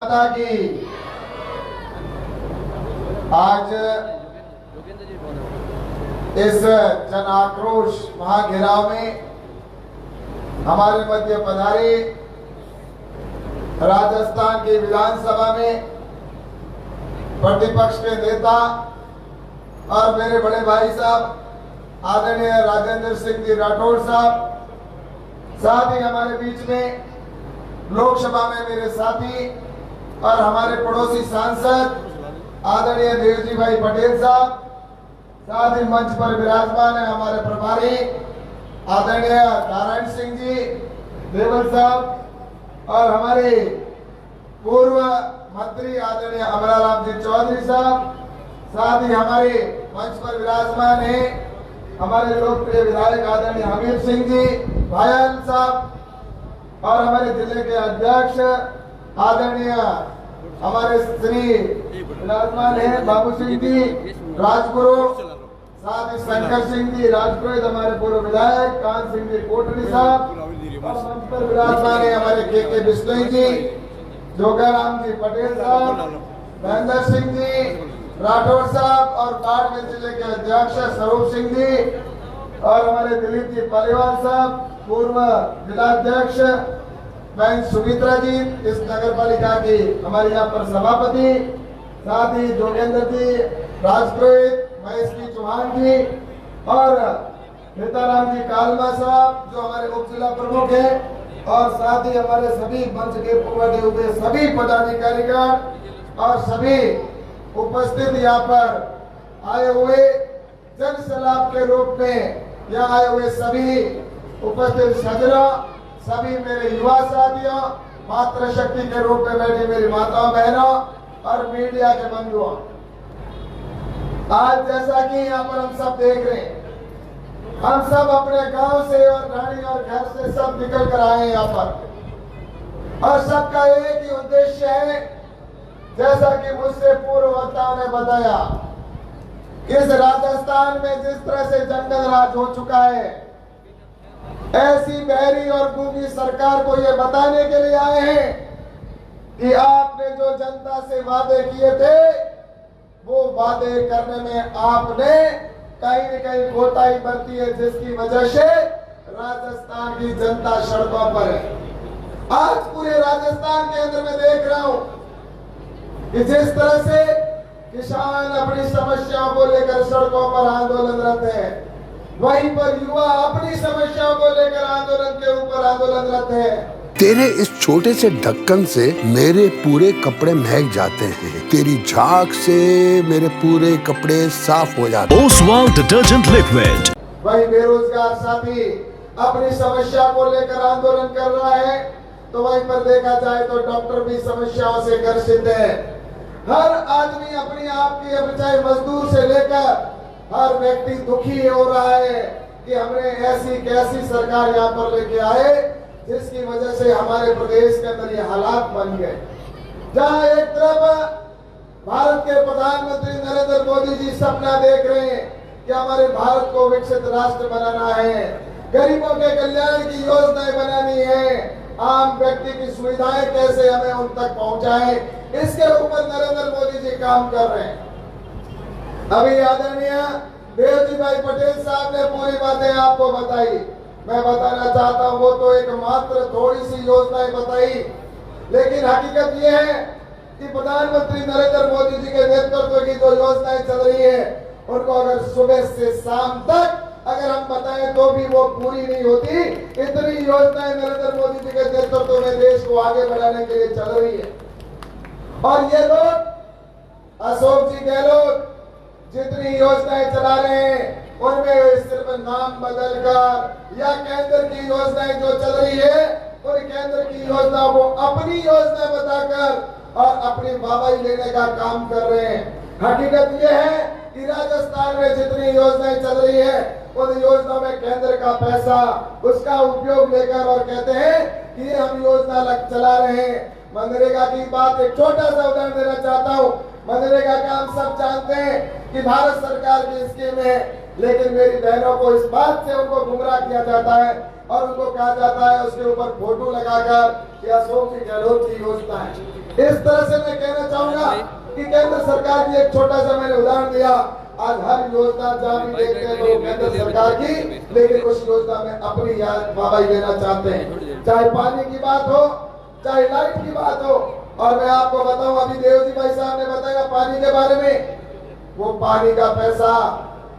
था कि आज इस जन आक्रोश महाघेराव में हमारे मध्य पधारे राजस्थान की विधानसभा में प्रतिपक्ष के नेता और मेरे बड़े भाई साहब आदरणीय राजेंद्र सिंह जी राठौड़ साहब, साथ ही हमारे बीच में लोकसभा में मेरे साथी और हमारे पड़ोसी सांसद आदरणीय देवजी भाई पटेल साहब, साथ ही मंच पर विराजमान है हमारे प्रभारी आदरणीय नारायण सिंह जी देवल साहब और हमारे पूर्व मंत्री आदरणीय अमराराम जी चौधरी साहब, साथ ही हमारे मंच पर विराजमान है हमारे लोकप्रिय विधायक आदरणीय हमीर सिंह जी भायल साहब और हमारे जिले के अध्यक्ष आदरणीय हमारे श्री विराजमान है बाबू सिंह जी राजगुरु, साथ ही शंकर सिंह जी राजपुरोहित हमारे पूर्व विधायक कान सिंह जी कोटली साहब और मंच पर विराजमान है हमारे के बिश्नोई जी, जोगाराम जी पटेल साहब, महेंद्र सिंह जी राठौड़ साहब और बाड़मेर जिले के अध्यक्ष स्वरूप सिंह जी और हमारे दिलीप जी पालीवाल साहब पूर्व जिलाध्यक्ष बहन सुमित्रा जी इस नगर पालिका की हमारे यहाँ पर सभापति, साथ ही जोगेंद्र जी राजपुरोहित, महेश जी चौहान जी और नेताराम जी कालमा साहब जो हमारे उप जिला प्रमुख है और साथ ही हमारे सभी मंच के पूर्व हुए सभी पदाधिकारीगण और सभी उपस्थित यहाँ पर आए हुए जन सलाह के रूप में यहाँ आए हुए सभी उपस्थित सज्जनों, सभी मेरे युवा साथियों, मातृशक्ति के रूप में बैठी मेरी माताओं बहनों और मीडिया के बंधुओं, आज जैसा कि यहाँ पर हम सब देख रहे हैं, हम सब अपने गांव से और रानी और घर से सब निकल कर आए यहाँ पर और सबका एक ही उद्देश्य है, जैसा कि मुझसे पूर्व वक्ताओं ने बताया, इस राजस्थान में जिस तरह से जंगल राज हो चुका है, ऐसी बहरी और गूंगी सरकार को ये बताने के लिए आए हैं कि आपने जो जनता से वादे किए थे वो वादे करने में आपने कहीं न कहीं कोताही बरती है, जिसकी वजह से राजस्थान की जनता सड़कों पर है। आज पूरे राजस्थान के अंदर मैं देख रहा हूं कि जिस तरह से किसान अपनी समस्याओं को लेकर सड़कों पर आंदोलनरत है, वहीं पर युवा अपनी समस्याओं को लेकर आंदोलन के ऊपर आंदोलनरत है। तेरे इस छोटे से ढक्कन से मेरे पूरे कपड़े महक जाते हैं, तेरी झाग से मेरे पूरे कपड़े साफ हो जाते हैं। Oswal detergent liquid. वही बेरोजगार साथी अपनी समस्या को लेकर आंदोलन कर रहा है, तो वहीं पर देखा जाए तो डॉक्टर भी समस्याओं से ग्रसित है। हर आदमी अपनी आप की, चाहे मजदूर से लेकर हर व्यक्ति दुखी हो रहा है कि हमने ऐसी कैसी सरकार यहाँ पर लेके आए जिसकी वजह से हमारे प्रदेश के अंदर ये हालात बन गए, जहाँ एक तरफ भारत के प्रधानमंत्री नरेंद्र मोदी जी सपना देख रहे हैं कि हमारे भारत को विकसित राष्ट्र बनाना है, गरीबों के कल्याण की योजनाएं बनानी है, आम व्यक्ति की सुविधाएं कैसे हमें उन तक पहुंचाएं, इसके ऊपर नरेंद्र मोदी जी काम कर रहे हैं। अभी आदरणीय देवजी भाई पटेल साहब ने पूरी बातें आपको बताई, मैं बताना चाहता हूं वो तो एक मात्र थोड़ी सी योजनाएं बताई, लेकिन हकीकत ये है कि प्रधानमंत्री नरेंद्र मोदी जी के नेतृत्व की जो योजनाएं चल रही है उनको अगर सुबह से शाम तक अगर हम बताएं तो भी वो पूरी नहीं होती। इतनी योजनाएं नरेंद्र मोदी जी के नेतृत्व में देश को आगे बढ़ाने के लिए चल रही है और ये लोग अशोक जी गहलोत जितनी योजनाएं चला रहे हैं उनमें सिर्फ नाम बदलकर या केंद्र की योजनाएं जो चल रही है उन केंद्र की योजना को अपनी योजना बताकर और अपनी वाहवाही लेने का काम कर रहे हैं। हकीकत यह है कि राजस्थान में जितनी योजनाएं चल रही है उन योजनाओं में केंद्र का पैसा उसका उपयोग लेकर और कहते हैं कि हम योजना चला रहे हैं। मनरेगा की बात एक छोटा सा उदाहरण देना चाहता हूँ। मनरेगा का हम सब जानते हैं कि भारत सरकार की स्कीम है, लेकिन मेरी बहनों को इस बात से उनको गुमराह किया जाता है और उनको कहा जाता है उसके ऊपर फोटो लगाकर कि अशोक जी गहलोत की योजना है। इस तरह से मैं कहना चाहूंगा कि केंद्र सरकार की एक छोटा सा मैंने उदाहरण दिया। आज हर योजना जहाँ भी देखते हैं तो केंद्र सरकार की, लेकिन उस योजना में अपनी याद वाहवाही देना चाहते हैं। चाहे पानी की बात हो, चाहे लाइट की बात हो। और मैं आपको बताऊं, अभी देवजी भाई साहब ने बताया पानी के बारे में, वो पानी का पैसा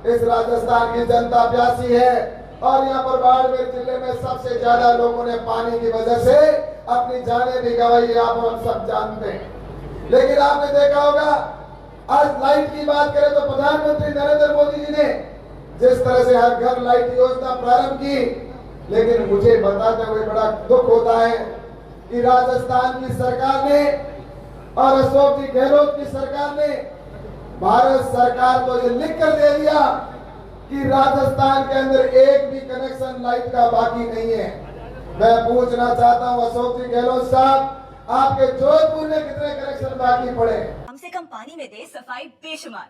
इस राजस्थान की जनता प्यासी है। और यहाँ पर बाड़मेर जिले में सबसे ज्यादा लोगों ने पानी की वजह से अपनी जानें भी गंवाई, आप हम सब जानते हैं। लेकिन आपने देखा होगा, आज लाइट की बात करें तो प्रधानमंत्री नरेंद्र मोदी जी ने जिस तरह से हर घर लाइट योजना प्रारंभ की, लेकिन मुझे बताते हुए बड़ा दुख होता है कि राजस्थान की सरकार ने और अशोक जी गहलोत की सरकार ने भारत सरकार को ये लिख कर दे दिया कि राजस्थान के अंदर एक भी कनेक्शन लाइट का बाकी नहीं है। मैं पूछना चाहता हूं अशोक जी गहलोत साहब, आपके जोधपुर में कितने कनेक्शन बाकी पड़े? कम से कम पानी में दे सफाई बेशुमार,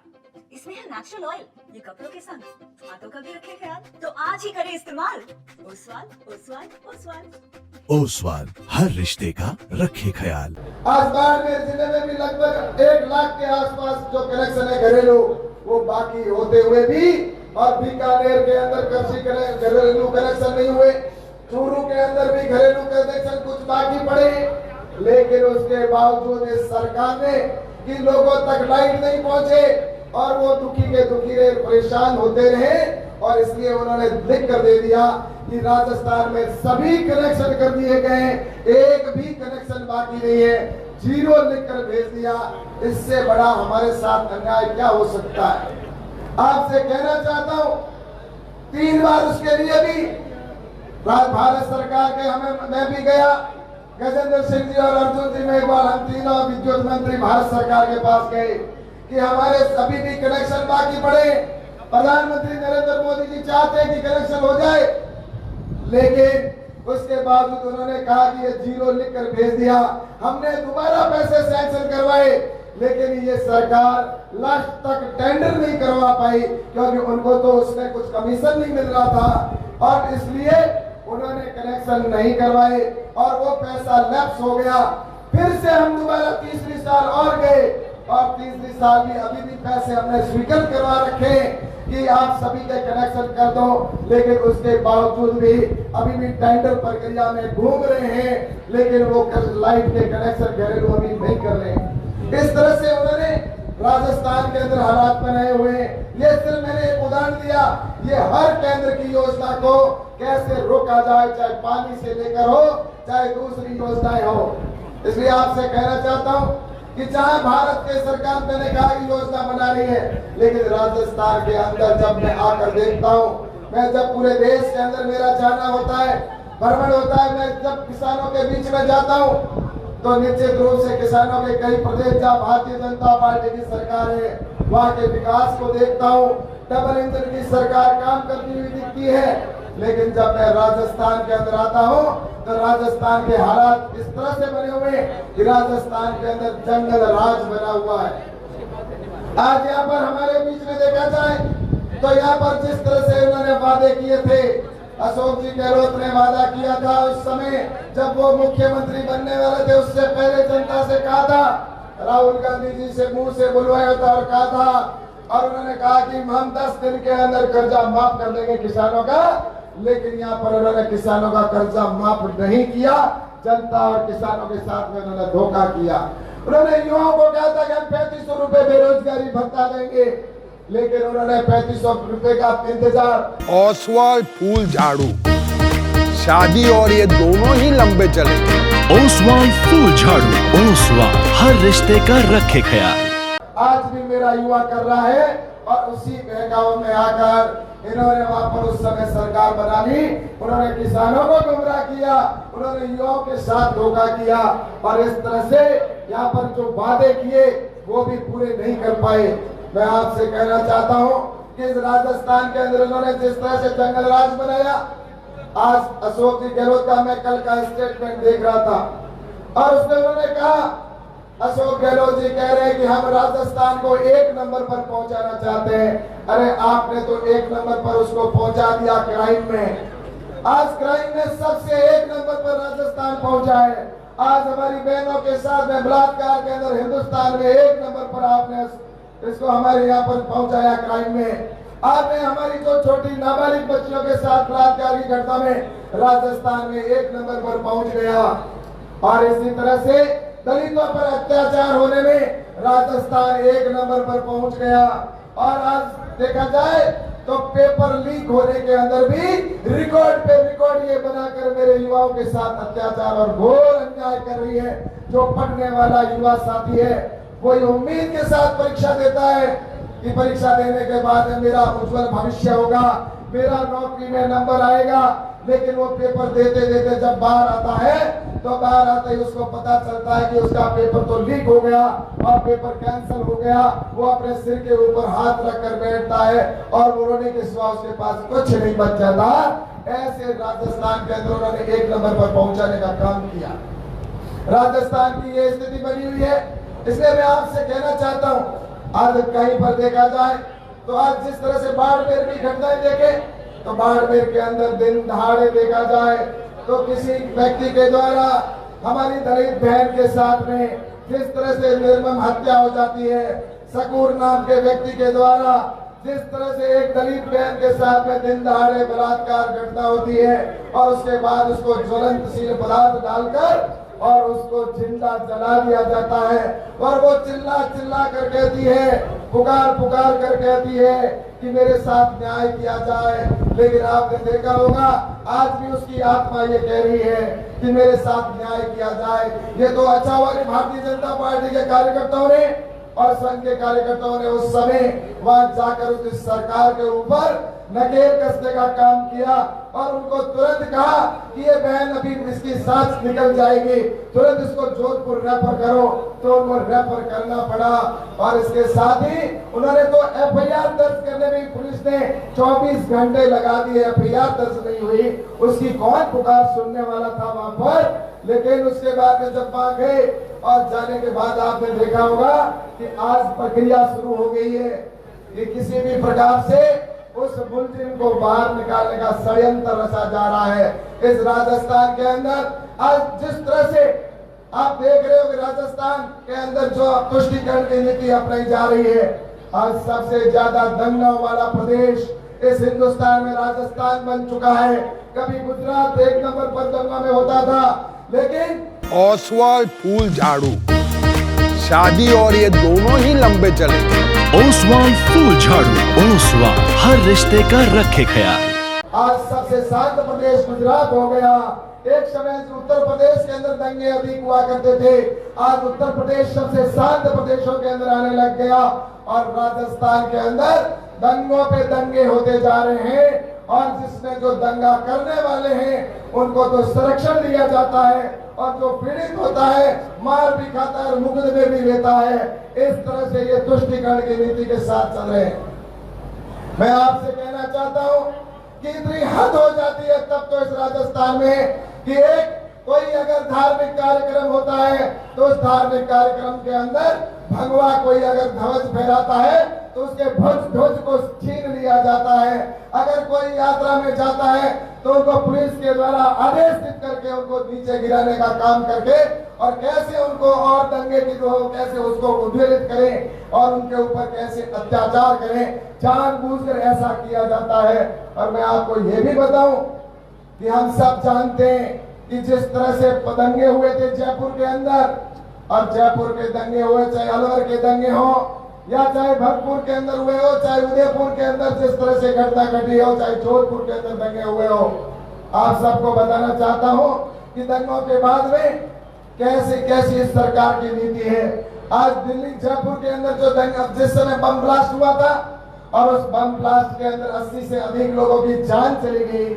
इसमें है नेचुरल ऑयल, ये कपड़ों के संग हाथों का भी रखे ख्याल, तो आज ही करें इस्तेमाल। ओसवाल ओसवाल ओसवाल ओसवाल, हर रिश्ते का रखे ख्याल। आज बाड़मेर जिले में भी लगभग 1 लाख के आसपास जो कनेक्शन है घरेलू, वो बाकी होते हुए भी, और बीकानेर के अंदर कृषि घरेलू कनेक्शन नहीं हुए, चूरू के अंदर भी घरेलू कनेक्शन कुछ बाकी पड़े। लेकिन उसके बावजूद इस सरकार ने कि लोगों तक लाइट नहीं पहुंचे और वो दुखी के दुखी रहे, परेशान होते रहे, और इसलिए उन्होंने लिख कर दे दिया कि राजस्थान में सभी कनेक्शन कर दिए गए, एक भी कनेक्शन बाकी नहीं है, 0 लिख कर भेज दिया। इससे बड़ा हमारे साथ अन्याय क्या हो सकता है? आपसे कहना चाहता हूं, 3 बार उसके लिए भी भारत सरकार के मैं भी गया, गजेंद्र सिंह जी और अर्जुन जी में एक बार हम तीनों विद्युत मंत्री भारत सरकार के पास गए कि हमारे अभी भी कनेक्शन बाकी पड़े। प्रधानमंत्री नरेंद्र मोदी जी चाहते हैं कि कनेक्शन हो जाए, लेकिन उसके बावजूद उन्होंने कहा कि ये 0 लिख कर भेज दिया। हमने दोबारा पैसे सैंक्शन करवाए, लेकिन ये सरकार लास्ट तक टेंडर नहीं करवा पाई, क्योंकि उनको तो उसमें कुछ कमीशन नहीं मिल रहा था, और इसलिए उन्होंने कनेक्शन नहीं करवाए और वो पैसा लैप्स हो गया। फिर से हम दोबारा तीसरी साल और गए, और तीसरी साल भी अभी भी पैसे हमने स्वीकृत करवा रखे कि आप सभी के कनेक्शन कर दो, लेकिन उसके बावजूद भी अभी भी टेंडर प्रक्रिया में घूम रहे हैं, लेकिन वो लाइट के कनेक्शन घरेलू अभी नहीं कर रहे हैं। इस तरह से उन्होंने राजस्थान के अंदर हालात बनाए हुए हैं। ये सिर्फ मैंने एक उदाहरण दिया, ये हर केंद्र की योजना को कैसे रोका जाए, चाहे पानी से लेकर हो, चाहे दूसरी योजनाएं हो। इसलिए आपसे कहना चाहता हूं कि जहां भारत के सरकार मैंने कहा कि योजना बना रही है, लेकिन राजस्थान के अंदर जब मैं आकर देखता हूं, मैं जब पूरे देश के अंदर मेरा जाना होता है, भ्रमण होता है, मैं जब किसानों के बीच में जाता हूं, तो निश्चित रूप से किसानों के कई प्रदेश जहाँ भारतीय जनता पार्टी की सरकार है, वहाँ के विकास को देखता हूँ, डबल इंजन की सरकार काम करती हुई दिखती है। लेकिन जब मैं राजस्थान के अंदर आता हूँ, तो राजस्थान के हालात इस तरह से बने हुए हैं कि राजस्थान के अंदर जंगल राज बना हुआ है। आज यहाँ पर हमारे बीच में देखा जाए तो यहाँ पर जिस तरह से उन्होंने वादे किए थे, अशोक जी गहलोत ने वादा किया था उस समय जब वो मुख्यमंत्री बनने वाले थे, उससे पहले जनता से कहा था, राहुल गांधी जी से मुंह से बुलवाया था और कहा था, और उन्होंने कहा कि हम 10 दिन के अंदर कर्जा माफ कर देंगे किसानों का। लेकिन यहाँ पर उन्होंने किसानों का कर्जा माफ नहीं किया, जनता और किसानों के साथ में उन्होंने धोखा किया। उन्होंने युवाओं को कहा था कि हम 3500 रुपए बेरोजगारी भत्ता देंगे, लेकिन उन्होंने 3500 रुपए का इंतजार। ओसवाल फूल झाड़ू, शादी और ये दोनों ही लंबे चलेंगे। ओसवाल फूल झाड़ू, ओसवाल, हर रिश्ते का रखे ख्याल। आज भी मेरा युवा कर रहा है, और उसी बहकावे में आकर इन्होंने वहां पर उस समय सरकार बना ली। उन्होंने किसानों को गुमराह किया, उन्होंने युवाओं के साथ धोखा किया, और इस तरह से यहाँ पर जो वादे किए वो भी पूरे नहीं कर पाए। मैं आपसे कहना चाहता हूँ कि इस राजस्थान के अंदर उन्होंने जिस तरह से जंगल राज बनाया, आज अशोक जी गहलोत का मैं कल का स्टेटमेंट देख रहा था, और उसमें उन्होंने कहा, अशोक गहलोत जी कह रहे हैं कि हम राजस्थान को 1 नंबर पर पहुंचाना चाहते हैं। अरे आपने तो 1 नंबर पर उसको पहुंचा दिया क्राइम में। आज क्राइम में सबसे 1 नंबर पर राजस्थान पहुंचा है। आज हमारी बहनों के साथ में बलात्कार के अंदर हिंदुस्तान में 1 नंबर पर आपने इसको हमारे यहाँ पर पहुंचाया क्राइम में। आपने हमारी जो छोटी नाबालिग बच्चियों के साथ बलात्कार की घटना में राजस्थान में 1 नंबर पर पहुंच गया। और इसी तरह से दलितों पर अत्याचार होने में राजस्थान 1 नंबर पर पहुंच गया। और आज देखा जाए तो पेपर लीक होने के अंदर भी रिकॉर्ड पे रिकॉर्ड ये बनाकर मेरे युवाओं के साथ अत्याचार और घोर अन्याय कर रही है। जो पढ़ने वाला युवा साथी है वो उम्मीद के साथ परीक्षा देता है कि परीक्षा देने के बाद मेरा उज्जवल भविष्य होगा, मेरा नौकरी में नंबर आएगा, लेकिन वो पेपर देते देते जब बाहर आता है तो बाहर आते ही उसको पता चलता है कि उसका पेपर तो लीक हो गया और पेपर कैंसिल हो गया। वो अपने सिर के ऊपर हाथ रखकर बैठता है और वो रोने के सिवा उसके पास कुछ नहीं बच जाता। ऐसे राजस्थान के अंदर उन्होंने 1 नंबर पर पहुंचाने का काम किया। राजस्थान की ये स्थिति बनी हुई है। इसलिए मैं आपसे कहना चाहता हूँ, आज कहीं पर देखा जाए तो आज जिस तरह से बाड़मेर की घटनाएं देखे तो बाड़मेर के अंदर दिन दहाड़े देखा जाए तो किसी व्यक्ति के द्वारा हमारी दलित बहन के साथ में जिस तरह से निर्मम हत्या हो जाती है, सकूर नाम के व्यक्ति के द्वारा जिस तरह से एक दलित बहन के साथ में दिन दहाड़े बलात्कार घटना होती है और उसके बाद उसको ज्वलंतशील पदार्थ डालकर और उसको जिंदा जला दिया जाता है। और वो चिल्ला चिल्ला कर कहती है, पुकार पुकार कर कहती है कि मेरे साथ न्याय किया जाए। लेकिन आपने देखा होगा आज भी उसकी आत्मा ये कह रही है कि मेरे साथ न्याय किया जाए। ये तो अच्छा हुआ कि भारतीय जनता पार्टी के कार्यकर्ताओं ने और संघ के कार्यकर्ताओं ने उस समय वहां जाकर उस सरकार के ऊपर नकेल कसने का काम किया और उनको तुरंत कहा कि ये बहन अभी इसकी सांस निकल जाएगी, तुरंत इसको जोधपुर रेफर करो। तो उनको रेफर करना पड़ा। और इसके साथ ही उन्होंने तो एफआईआर दर्ज करने में पुलिस ने 24 घंटे लगा दिए, एफआईआर दर्ज नहीं हुई। उसकी कौन पुकार सुनने वाला था वहां पर। लेकिन उसके बाद में जब वहां गए और जाने के बाद आपने देखा होगा कि आज प्रक्रिया शुरू हो गई है कि किसी भी प्रकार से उस मुलजिम को बाहर निकालने का षड्यंत्र रचा जा रहा है। इस राजस्थान के अंदर आज जिस तरह से आप देख रहे हो कि राजस्थान के अंदर जो तुष्टीकरण की नीति अपनाई जा रही है, आज सबसे ज्यादा दंगाओं वाला प्रदेश इस हिंदुस्तान में राजस्थान बन चुका है। कभी गुजरात 1 नंबर पर दंगा में होता था, लेकिन ओसवाल फूल झाड़ू शादी और ये दोनों ही लंबे चलेंगे। ओसवाल फूल झाड़ू, ओसवाल हर रिश्ते का रखे ख्याल। आज सबसे शांत प्रदेश गुजरात हो गया। एक समय उत्तर प्रदेश के अंदर दंगे अधिक हुआ करते थे, आज उत्तर प्रदेश सबसे शांत प्रदेशों के अंदर आने लग गया। और राजस्थान के अंदर दंगों पे दंगे होते जा रहे हैं और जिसमें जो दंगा करने वाले हैं उनको तो संरक्षण दिया जाता है और जो पीड़ित होता है मार भी खाता है और मुकदमे भी लेता है। इस तरह से ये तुष्टीकरण की नीति के साथ चल रहे हैं। मैं आपसे कहना चाहता हूं कि इतनी हद हो जाती है तब तो इस राजस्थान में कि एक कोई अगर धार्मिक कार्यक्रम होता है तो उस धार्मिक कार्यक्रम के अंदर भगवा कोई अगर ध्वज फहराता है तो उसके ध्वज को छीन लिया जाता है। अगर कोई यात्रा में जाता है तो उनको पुलिस के द्वारा आदेशित करके उनको नीचे गिराने का काम करके और कैसे उनको और दंगे की जो कैसे उसको उद्वेलित करें और उनके ऊपर कैसे अत्याचार करें, जानबूझकर ऐसा किया जाता है। और मैं आपको ये भी बताऊं कि हम सब जानते हैं कि जिस तरह से दंगे हुए थे जयपुर के अंदर, और जयपुर के दंगे हुए चाहे अलवर के दंगे हो या चाहे भरतपुर के अंदर हुए हो, चाहे उदयपुर के अंदर जिस तरह से घटना घटी हो, चाहे जोधपुर के अंदर दंगे हुए हो, आप सबको बताना चाहता हूं कि दंगों के बाद में कैसे कैसी इस सरकार की नीति है। आज दिल्ली जयपुर के अंदर जो दंगा जिस समय बम ब्लास्ट हुआ था और उस बम ब्लास्ट के अंदर 80 से अधिक लोगों की जान चली गई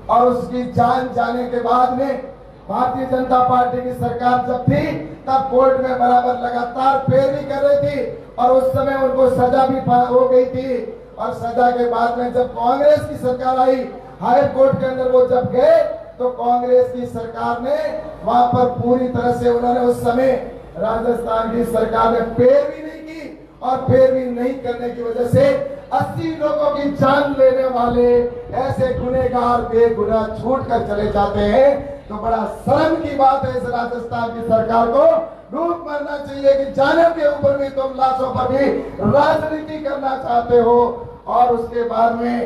और उसकी जान जाने के बाद में भारतीय जनता पार्टी की सरकार जब थी तब कोर्ट में बराबर लगातार पैरवी कर रही थी और उस समय उनको सजा भी हो गई थी। और सजा के बाद में जब कांग्रेस की सरकार आई हाई कोर्ट के अंदर वो जब गए तो कांग्रेस की सरकार ने वहां पर पूरी तरह से उन्होंने उस समय राजस्थान की सरकार ने पैरवी नहीं की और पैरवी नहीं करने की वजह से 80 लोगों की जान लेने वाले ऐसे गुनहगार बेगुनाह छूट कर चले जाते हैं। तो बड़ा शर्म की बात है इस राजस्थान की सरकार को डूब मरना चाहिए कि जानवर के ऊपर भी तुम लाशों पर भी राजनीति करना चाहते हो। और उसके बाद में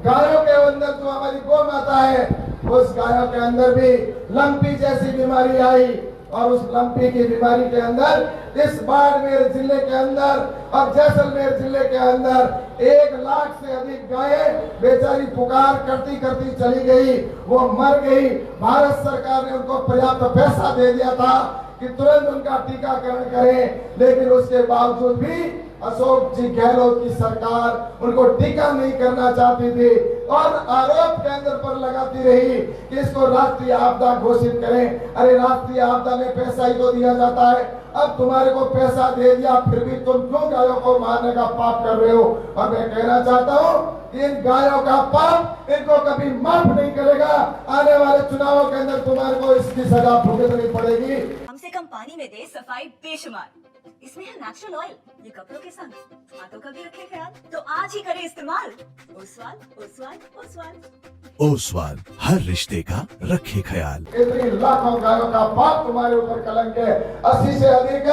गायों के अंदर जो हमारी गौ माता है उस गायों के अंदर भी लंपी जैसी बीमारी आई और उस लंपी की बीमारी के अंदर इस बाड़मेर जिले के अंदर और जैसलमेर जिले के अंदर 1 लाख से अधिक गायें बेचारी पुकार करती करती चली गई, वो मर गई। भारत सरकार ने उनको पर्याप्त पैसा दे दिया था कि तुरंत उनका टीकाकरण करें, लेकिन उसके बावजूद भी अशोक जी गहलोत की सरकार उनको टीका नहीं करना चाहती थी और आरोप के अंदर पर लगाती रही कि इसको राष्ट्रीय आपदा घोषित करें। अरे राष्ट्रीय आपदा में पैसा ही तो दिया जाता है, अब तुम्हारे को पैसा दे दिया फिर भी तुम क्यों गायों को मारने का पाप कर रहे हो। और मैं कहना चाहता हूँ इन गायों का पाप इनको कभी माफ नहीं करेगा। आने वाले चुनावों के अंदर तुम्हारे को इसकी सजा भुगतनी पड़ेगी। कम से कम पानी में दे सफाई बेशुमार, इसमें है नेचुरल ऑयल, ये कपड़ों के संग हाथों का भी रखे ख्याल, तो आज ही करें इस्तेमाल ओसवाल ओसवाल ओसवाल। ओसवाल हर रिश्ते का रखे ख्याल। इतनी लाखों गायों का पाप तुम्हारे ऊपर कलंक है। 80 से अधिक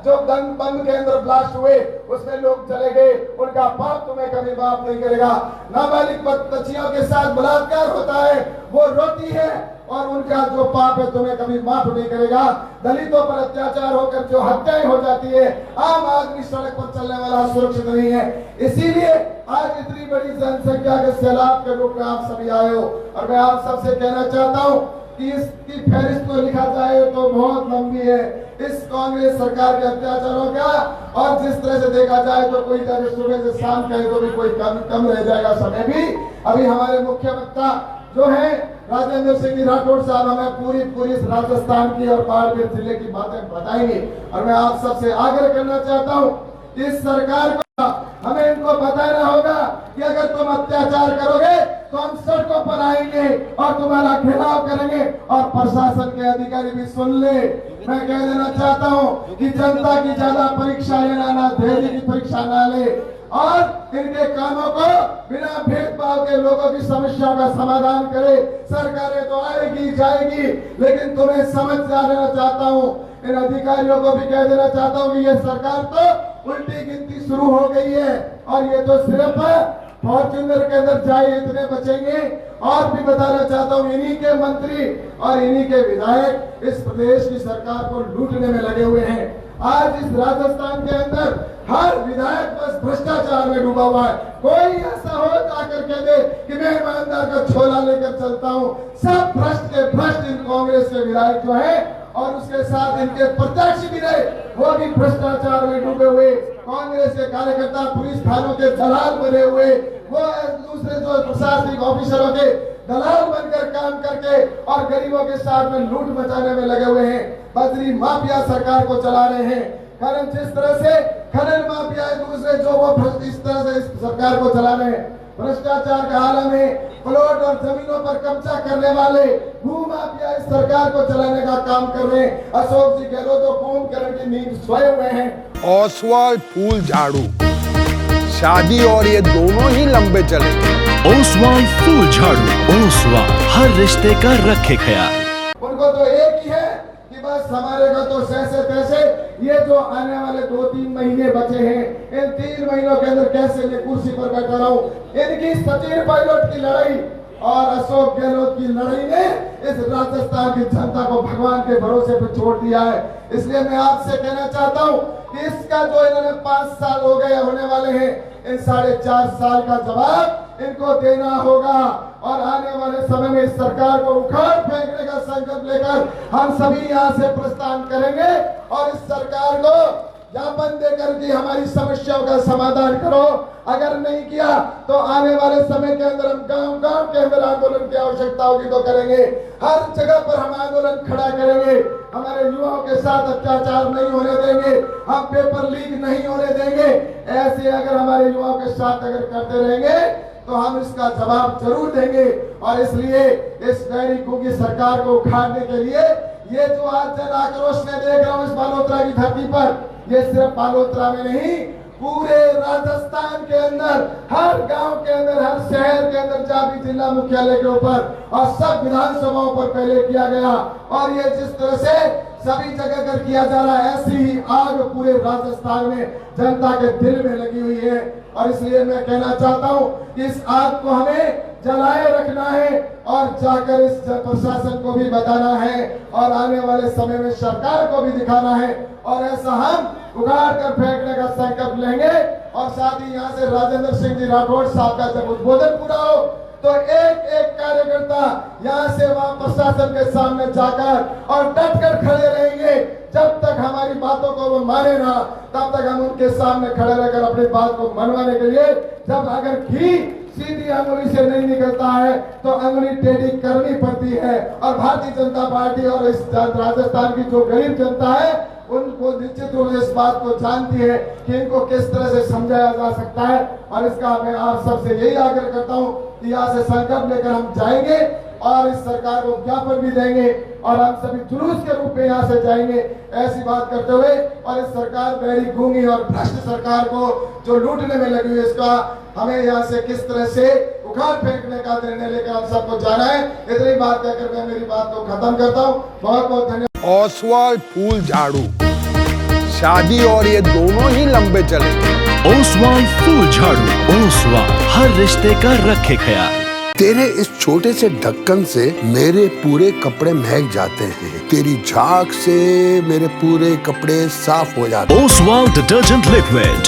जो बम के अंदर ब्लास्ट हुए उसमें लोग चले गए, उनका पाप तुम्हें कभी माफ नहीं करेगा। नाबालिग बच्चियों के साथ बलात्कार होता है, वो रोती है और उनका जो पाप है तुम्हें कभी माफ नहीं करेगा। दलितों पर अत्याचार होकर जो हत्याएं हो जाती है, आम आदमी सड़क पर चलने वाला सुरक्षित नहीं है। इसीलिए आज इतनी बड़ी जनसंख्या के सैलाब के रूप में आप सभी आए हो और मैं आप सबसे कहना चाहता हूँ कि इसकी फहरिस्त को लिखा जाए तो बहुत लंबी है। इस कांग्रेस सरकार के अत्याचारों का और जिस तरह से देखा जाए तो कोई सुबह से शाम कहे तो भी कोई कम रह जाएगा समय भी। अभी हमारे मुख्य वक्ता जो है राजेंद्र सिंह राठौड़ साहब हमें पूरी राजस्थान की और बाड़मेर जिले की बातें बताएंगे और मैं आप सबसे आग्रह करना चाहता हूँ इस सरकार को हमें इनको बताना होगा कि अगर तुम अत्याचार करोगे तो हम सड़कों पर आएंगे और तुम्हारा घेराव करेंगे और प्रशासन के अधिकारी भी सुन ले। मैं कह देना चाहता हूँ कि जनता की ज्यादा परीक्षा लेना ना धैर्य की परीक्षा ना ले और इनके कामों को बिना भेदभाव के लोगों की समस्याओं का समाधान करे। सरकारें तो आएगी जाएगी, लेकिन तुम्हें समझ जाना चाहता हूँ, इन अधिकारियों को भी कह देना चाहता हूँ कि ये सरकार तो उल्टी गिनती शुरू हो गई है और ये तो सिर्फ फॉर्च्यूनर के अंदर जाए इतने बचेंगे। और भी बताना चाहता हूँ इन्हीं के मंत्री और इन्हीं के विधायक इस प्रदेश की सरकार को लूटने में लगे हुए हैं। आज इस राजस्थान के अंदर हर विधायक बस भ्रष्टाचार में डूबा हुआ है। कोई ऐसा हो जाकर कह दे कि मैं ईमानदार का छोला लेकर चलता हूँ। सब भ्रष्ट के भ्रष्ट इन कांग्रेस के विधायक जो है और उसके साथ इनके प्रत्याशी भी रहे वो भी भ्रष्टाचार में डूबे हुए। कांग्रेस के कार्यकर्ता पुलिस थानों के दलाल बने हुए, वो दूसरे जो प्रशासनिक ऑफिसरों के दलाल बनकर काम करके और गरीबों के साथ में लूट मचाने में लगे हुए हैं। बजरी माफिया सरकार को चला रहे हैं। खनन जिस तरह से खनन माफिया दूसरे जो वो इस तरह से इस सरकार को चला रहे हैं। भ्रष्टाचार का आलम है, प्लॉट और जमीनों पर कब्जा करने वाले भू माफिया इस सरकार को चलाने का काम कर रहे हैं। अशोक जी गहलोत तो कुंभकर्ण की नींद सोए हुए हैं। ओसवाल फूल झाड़ू, शादी और ये दोनों ही लंबे चलेंगे। ओसवाल फूल झाड़ू, ओसवाल हर रिश्ते का रखे ख्याल। उनको तो एक ही है कि बस हमारे को तो सैसे तैसे ये जो आने वाले 2-3 महीने बचे हैं, इन 3 महीनों के अंदर कैसे मैं कुर्सी पर बैठा रहूं। इनकी सचिन पायलट की लड़ाई और अशोक गहलोत की लड़ाई ने इस राजस्थान की जनता को भगवान के भरोसे पर छोड़ दिया है। इसलिए मैं आपसे कहना चाहता हूं कि इसका जो इन्होंने 5 साल हो गए होने वाले हैं, इन 4.5 साल का जवाब इनको देना होगा और आने वाले समय में इस सरकार को उखाड़ फेंकने का संकल्प लेकर हम सभी यहाँ से प्रस्थान करेंगे और इस सरकार को ज्ञापन देकर कि हमारी समस्याओं का समाधान करो। अगर नहीं किया तो आने वाले समय के अंदर हम गांव-गांव के अंदर आंदोलन की आवश्यकता होगी तो करेंगे। हर जगह पर हम आंदोलन खड़ा करेंगे। हमारे युवाओं के साथ अत्याचार नहीं होने देंगे, हम पेपर लीक नहीं होने देंगे। ऐसे अगर हमारे युवाओं के साथ अगर करते रहेंगे तो हम इसका जवाब जरूर देंगे। और इसलिए इस गैरी कुंगी सरकार को उखाड़ने के लिए ये जो आज जन आक्रोश में देख रहा हूँ इस बालोतरा की धरती पर, ये सिर्फ बालोतरा में नहीं पूरे राजस्थान के अंदर, हर गांव के अंदर, हर शहर के अंदर, जहाँ भी जिला मुख्यालय के ऊपर और सब विधानसभाओं पर पहले किया गया। और ये जिस तरह से सभी जगह कर किया जा रहा है, ऐसी ही आग पूरे राजस्थान में जनता के दिल में लगी हुई है। और इसलिए मैं कहना चाहता हूं कि इस आग को हमें जलाए रखना है और जाकर इस प्रशासन को भी बताना है और आने वाले समय में सरकार को भी दिखाना है। और ऐसा हम उगाड़ कर फेंकने का संकल्प लेंगे। और साथ ही यहाँ से राजेंद्र सिंह जी राठौड़ साहब का जब उद्बोधन पूरा हो तो एक एक कार्यकर्ता यहाँ से वहां प्रशासन के सामने जाकर और डट कर खड़े रहेंगे। जब तक हमारी बातों को वो माने ना, तब तक हम उनके सामने खड़े रहकर अपनी बात को मनवाने के लिए, जब अगर घी सीधी अंगुली से नहीं निकलता है तो अंगुली टेढ़ी करनी पड़ती है। और भारतीय जनता पार्टी और इस राजस्थान की जो गरीब जनता है उनको निश्चित रूप से इस बात को जानती है कि इनको किस तरह से समझाया जा सकता है। और इसका मैं आप सबसे यही आग्रह करता हूं कि यहाँ से संकल्प लेकर हम जाएंगे और इस सरकार को ज्ञापन भी देंगे और हम सभी जुलूस के रूप में यहाँ से जाएंगे, ऐसी बात करते हुए। और इस सरकार बहरी गूंगी और भ्रष्ट सरकार को जो लूटने में लगी हुई है, इसका हमें यहाँ से किस तरह से उखाड़ फेंकने का निर्णय लेकर हम सबको जाना है। इतनी बात कहकर मैं मेरी बात को खत्म करता हूँ। बहुत बहुत धन्यवाद। ओसवाल फूल झाड़ू, शादी और ये दोनों ही लंबे चलेंगे। ओसवाल फूल झाड़ू, ओसवाल हर रिश्ते का रखे ख्याल। तेरे इस छोटे से ढक्कन से मेरे पूरे कपड़े महक जाते हैं, तेरी झाग से मेरे पूरे कपड़े साफ हो जाते हैं। Oswal detergent liquid.